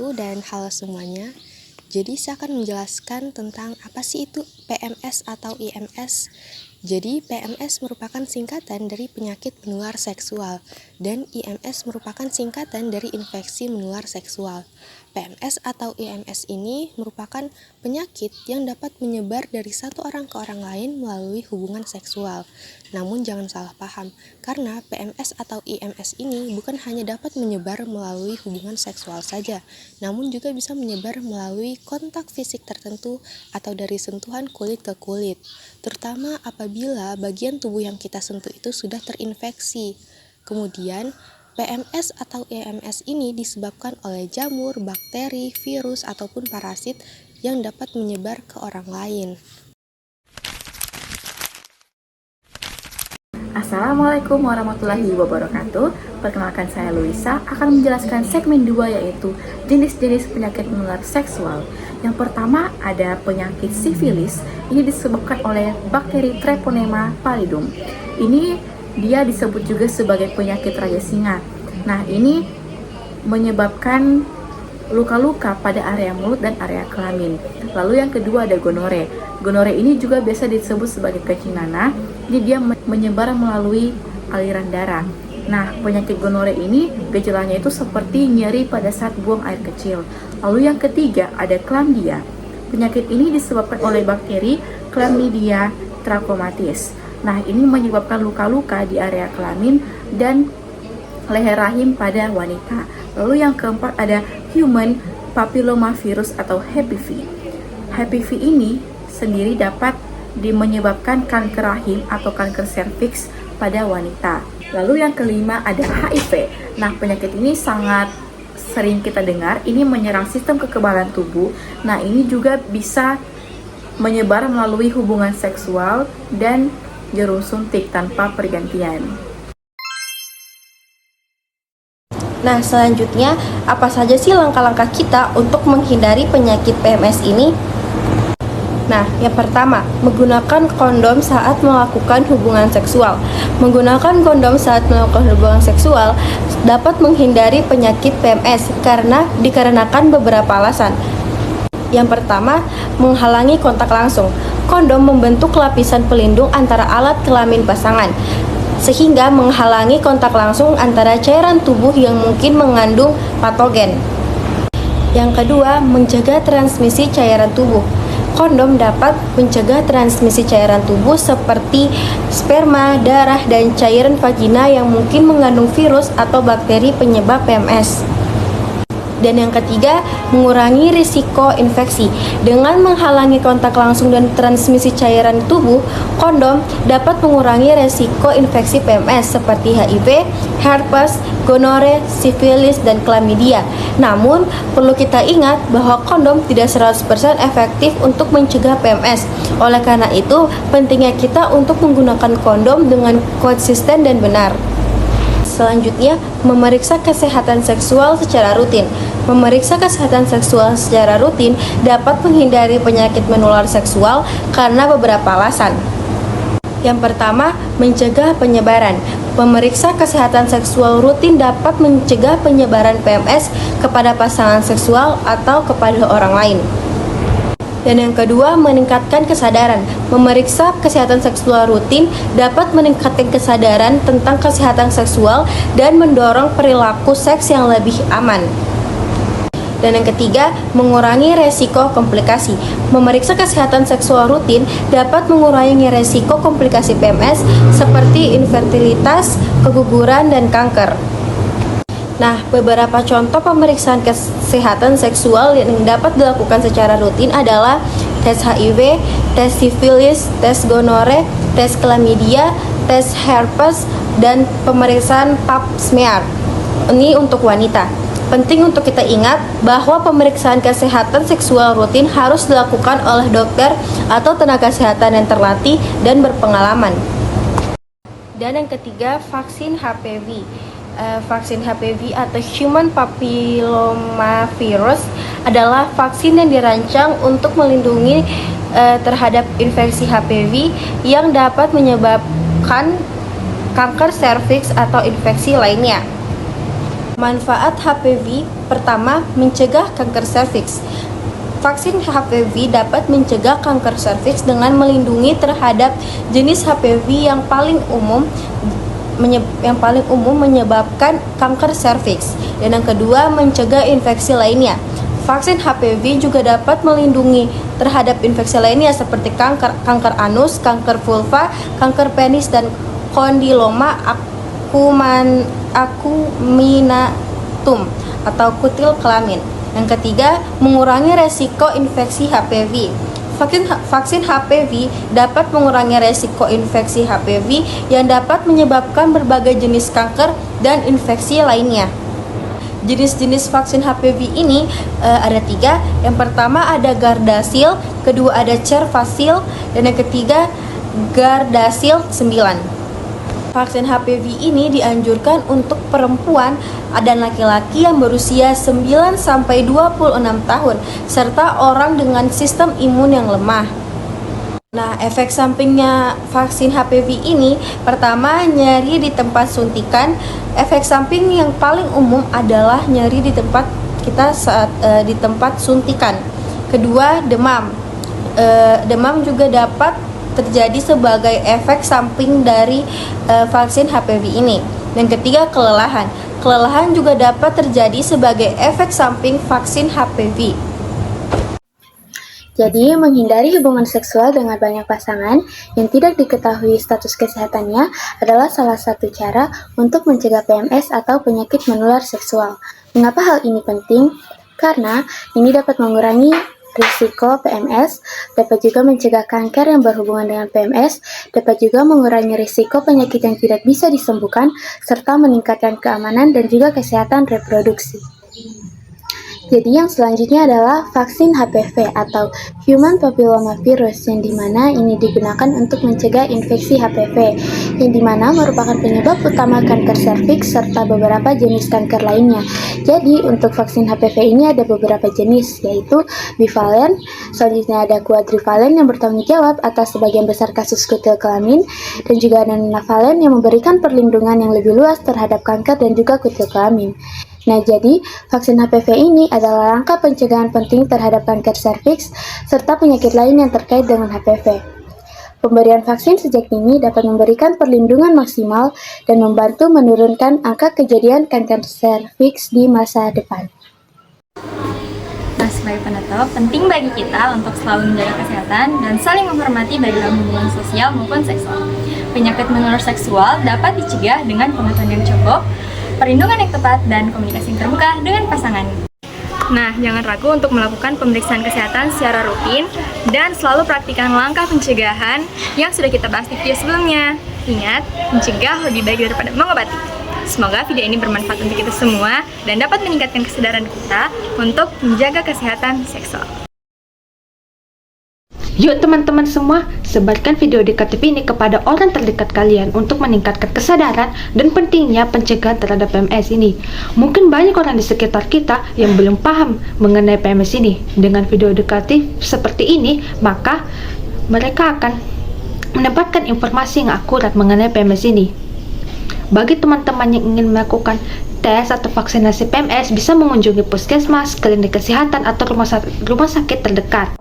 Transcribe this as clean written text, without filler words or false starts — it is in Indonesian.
wabarakatuh dan halo semuanya. Jadi saya akan menjelaskan tentang apa sih itu PMS atau IMS. Jadi PMS merupakan singkatan dari penyakit menular seksual dan IMS merupakan singkatan dari infeksi menular seksual. PMS atau IMS ini merupakan penyakit yang dapat menyebar dari satu orang ke orang lain melalui hubungan seksual. Namun jangan salah paham, karena PMS atau IMS ini bukan hanya dapat menyebar melalui hubungan seksual saja, namun juga bisa menyebar melalui kontak fisik tertentu atau dari sentuhan kulit ke kulit, terutama apabila bagian tubuh yang kita sentuh itu sudah terinfeksi. Kemudian, PMS atau IMS ini disebabkan oleh jamur, bakteri, virus, ataupun parasit yang dapat menyebar ke orang lain. Assalamualaikum warahmatullahi wabarakatuh. Perkenalkan, saya Luisa akan menjelaskan segmen 2, yaitu jenis-jenis penyakit menular seksual. Yang pertama ada penyakit sifilis. Ini disebabkan oleh bakteri Treponema pallidum. Ini dia disebut juga sebagai penyakit raja singa. Nah, ini menyebabkan luka-luka pada area mulut dan area kelamin. Lalu yang kedua ada gonore. Gonore ini juga biasa disebut sebagai kencing nanah. Jadi dia menyebar melalui aliran darah. Nah, penyakit gonore ini gejalanya itu seperti nyeri pada saat buang air kecil. Lalu yang ketiga ada chlamydia. Penyakit ini disebabkan oleh bakteri Chlamydia trachomatis. Nah, ini menyebabkan luka-luka di area kelamin dan leher rahim pada wanita. Lalu yang keempat ada human papillomavirus atau HPV. HPV ini sendiri dapat menyebabkan kanker rahim atau kanker serviks pada wanita. Lalu yang kelima ada HIV. Nah, penyakit ini sangat sering kita dengar. Ini menyerang sistem kekebalan tubuh. Nah, ini juga bisa menyebar melalui hubungan seksual dan jarum suntik tanpa pergantian. Nah, selanjutnya, apa saja sih langkah-langkah kita untuk menghindari penyakit PMS ini? Nah, yang pertama, menggunakan kondom saat melakukan hubungan seksual. Menggunakan kondom saat melakukan hubungan seksual dapat menghindari penyakit PMS dikarenakan beberapa alasan. Yang pertama, menghalangi kontak langsung. Kondom membentuk lapisan pelindung antara alat kelamin pasangan, sehingga menghalangi kontak langsung antara cairan tubuh yang mungkin mengandung patogen. Yang kedua, mencegah transmisi cairan tubuh. Kondom dapat mencegah transmisi cairan tubuh seperti sperma, darah, dan cairan vagina yang mungkin mengandung virus atau bakteri penyebab PMS. Dan yang ketiga, mengurangi risiko infeksi. Dengan menghalangi kontak langsung dan transmisi cairan tubuh, kondom dapat mengurangi risiko infeksi PMS seperti HIV, herpes, gonore, sifilis, dan chlamydia. Namun, perlu kita ingat bahwa kondom tidak 100% efektif untuk mencegah PMS. Oleh karena itu, pentingnya kita untuk menggunakan kondom dengan konsisten dan benar. Selanjutnya, memeriksa kesehatan seksual secara rutin. Memeriksa kesehatan seksual secara rutin dapat menghindari penyakit menular seksual karena beberapa alasan. Yang pertama, mencegah penyebaran. Memeriksa kesehatan seksual rutin dapat mencegah penyebaran PMS kepada pasangan seksual atau kepada orang lain. Dan yang kedua, meningkatkan kesadaran. Memeriksa kesehatan seksual rutin dapat meningkatkan kesadaran tentang kesehatan seksual dan mendorong perilaku seks yang lebih aman. Dan yang ketiga, mengurangi resiko komplikasi. Memeriksa kesehatan seksual rutin dapat mengurangi resiko komplikasi PMS seperti infertilitas, keguguran, dan kanker. Nah, beberapa contoh pemeriksaan kesehatan seksual yang dapat dilakukan secara rutin adalah tes HIV, tes sifilis, tes gonore, tes chlamydia, tes herpes, dan pemeriksaan pap smear. Ini untuk wanita. Penting untuk kita ingat bahwa pemeriksaan kesehatan seksual rutin harus dilakukan oleh dokter atau tenaga kesehatan yang terlatih dan berpengalaman. Dan yang ketiga, vaksin HPV. Vaksin HPV atau Human Papillomavirus adalah vaksin yang dirancang untuk melindungi terhadap infeksi HPV yang dapat menyebabkan kanker serviks atau infeksi lainnya. Manfaat HPV pertama, mencegah kanker serviks. Vaksin HPV dapat mencegah kanker serviks dengan melindungi terhadap jenis HPV yang paling umum menyebabkan kanker serviks. Dan yang kedua, mencegah infeksi lainnya. Vaksin HPV juga dapat melindungi terhadap infeksi lainnya seperti kanker anus, kanker vulva, kanker penis, dan kondiloma acuminatum atau kutil kelamin. Yang ketiga, mengurangi resiko infeksi HPV. Vaksin HPV dapat mengurangi resiko infeksi HPV yang dapat menyebabkan berbagai jenis kanker dan infeksi lainnya. Jenis-jenis vaksin HPV ini ada 3. Yang pertama ada Gardasil, kedua ada Cervasil, dan yang ketiga Gardasil 9. Vaksin HPV ini dianjurkan untuk perempuan dan laki-laki yang berusia 9-26 tahun serta orang dengan sistem imun yang lemah. Nah, efek sampingnya vaksin HPV ini pertama, nyeri di tempat suntikan. Efek samping yang paling umum adalah nyeri di tempat kita saat di tempat suntikan. Kedua, demam. Demam juga dapat terjadi sebagai efek samping dari vaksin HPV ini. Dan ketiga, kelelahan. Kelelahan juga dapat terjadi sebagai efek samping vaksin HPV. Jadi, menghindari hubungan seksual dengan banyak pasangan yang tidak diketahui status kesehatannya adalah salah satu cara untuk mencegah PMS atau penyakit menular seksual. Mengapa hal ini penting? Karena ini dapat mengurangi risiko PMS, dapat juga mencegah kanker yang berhubungan dengan PMS, dapat juga mengurangi risiko penyakit yang tidak bisa disembuhkan, serta meningkatkan keamanan dan juga kesehatan reproduksi. Jadi yang selanjutnya adalah vaksin HPV atau Human Papilloma Virus, yang dimana ini digunakan untuk mencegah infeksi HPV, yang dimana merupakan penyebab utama kanker serviks serta beberapa jenis kanker lainnya. Jadi untuk vaksin HPV ini ada beberapa jenis, yaitu bivalen, selanjutnya ada kuadrivalen yang bertanggung jawab atas sebagian besar kasus kutil kelamin, dan juga ada nonavalen yang memberikan perlindungan yang lebih luas terhadap kanker dan juga kutil kelamin. Nah, jadi vaksin HPV ini adalah langkah pencegahan penting terhadap kanker serviks serta penyakit lain yang terkait dengan HPV. Pemberian vaksin sejak dini dapat memberikan perlindungan maksimal dan membantu menurunkan angka kejadian kanker serviks di masa depan. Nah, sebagai penutup, penting bagi kita untuk selalu menjaga kesehatan dan saling menghormati baik dalam hubungan sosial maupun seksual. Penyakit menular seksual dapat dicegah dengan pengetahuan yang cukup, perlindungan yang tepat, dan komunikasi yang terbuka dengan pasangan. Nah, jangan ragu untuk melakukan pemeriksaan kesehatan secara rutin dan selalu praktikkan langkah pencegahan yang sudah kita bahas di video sebelumnya. Ingat, mencegah lebih baik daripada mengobati. Semoga video ini bermanfaat untuk kita semua dan dapat meningkatkan kesadaran kita untuk menjaga kesehatan seksual. Yuk teman-teman semua, sebarkan video edukatif ini kepada orang terdekat kalian untuk meningkatkan kesadaran dan pentingnya pencegahan terhadap PMS ini. Mungkin banyak orang di sekitar kita yang belum paham mengenai PMS ini. Dengan video edukatif seperti ini, maka mereka akan mendapatkan informasi yang akurat mengenai PMS ini. Bagi teman-teman yang ingin melakukan tes atau vaksinasi PMS, bisa mengunjungi puskesmas, klinik kesehatan, atau rumah sakit terdekat.